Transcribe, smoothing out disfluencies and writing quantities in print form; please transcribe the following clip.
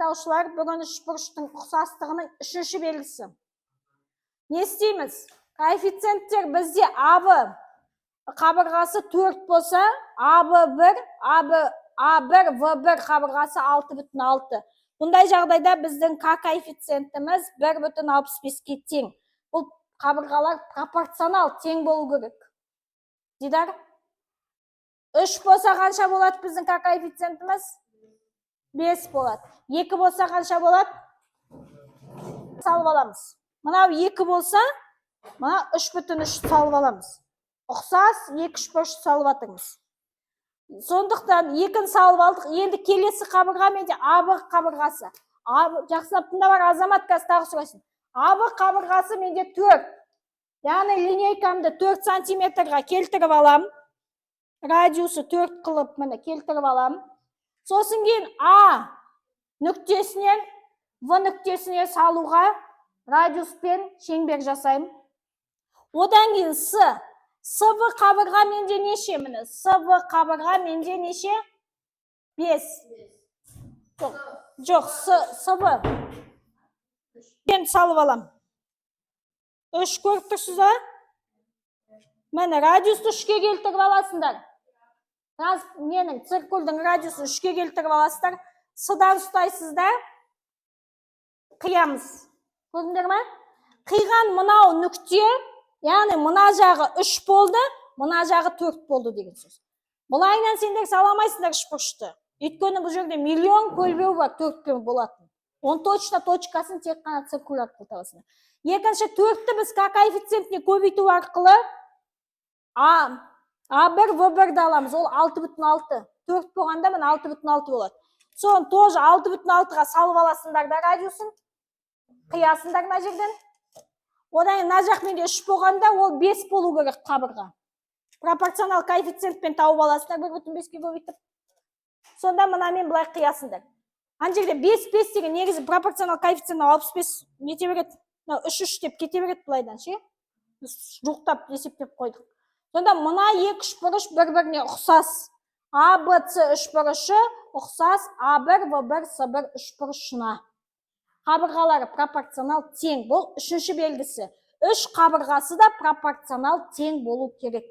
тыңдаушылар, бүгін үшбұрыштың ұқсастығының үшінші белгісі. Не істейміз? Коэффициенттер бізде АБ қабырғасы 4 болса, АБ1, А1, В1 қабырғасы 6,6. Бұндай жағдайда біздің К коэффициентіміз 1,65-ке тең. Бұл қабырғалар пропорционал тең болу керек. Дидар? 3 болса қанша болады біздің К коэффициентіміз? 5 болады. 2 болса қанша болады? Салып аламыз. Мынау 2 болса, мына 3,3 салып аламыз. Ұқсас 2,3 салып атыңыз. Сондықтан 2-ні салып алдық. Енді келесі қабырға менде АБ қабырғасы. Жақсылап тыңдап Азамат қазір тағы сұрайсың. АБ қабырғасы менде 4. Яғни линейкамды 4 сантиметрға келтіріп алам. Радиусы 4 қылып міне келтіріп алам. Сосын кейін А нүктесінен В нүктесіне салуға радиуспен шеңбер жасаймын. Одан кейін СВ қабырға менде неше? Міне СВ қабырға менде неше? 5. Жоқ, СВ. Мен салып алам. 3 көріп тұрсыз ба? Міне радиусты 3-ке келтіріп аласыңдар. Менің циркульдің радиусын 3-ке келтіріп аласыздар. С-дан ұстайсыздар. Қиямыз. Көрдіңдер ме? Қиған мынау нүкте, яғни мына жағы 3 болды, мына жағы 4 болды деген сөз. Бұлайынан сендер саламайсыңдар үшбұрышты. Өйткені бұл жерде миллион көлбеу бар, 4 болатын. Он точно точкасын тек қана циркуль арқылы табасыңдар. Екінші 4-ті біз К коэффициентіне көбейту арқылы А1, В1-ді аламыз. Ол 6,6. 4 болғанда мен 6,6 болады. Соны тоже 6,6-ға салып аласыңдар да радиусын. Қиясындар мына жерден. Одан мына жақ менде 3 болғанда ол 5 болу керек қабырға. Пропорционал коэффициентпен тауып аласыңдар 1,5-ке көбейтіп. Сонда мынамен былай қиясыңдар. Ана жерде 5 деген негізі пропорционал коэффициент 65 нете береді. 3 деп кете береді былайдан ше. Жуықтап есептеп қойдық. Сонда мына 2 үшбұрыш бір-біріне ұқсас. АБЦ үшбұрышы ұқсас А1, В1, С1 үшбұрышына. Қабырғалары пропорционал тең. Бұл үшінші белгісі. 3 қабырғасы да пропорционал тең болу керек.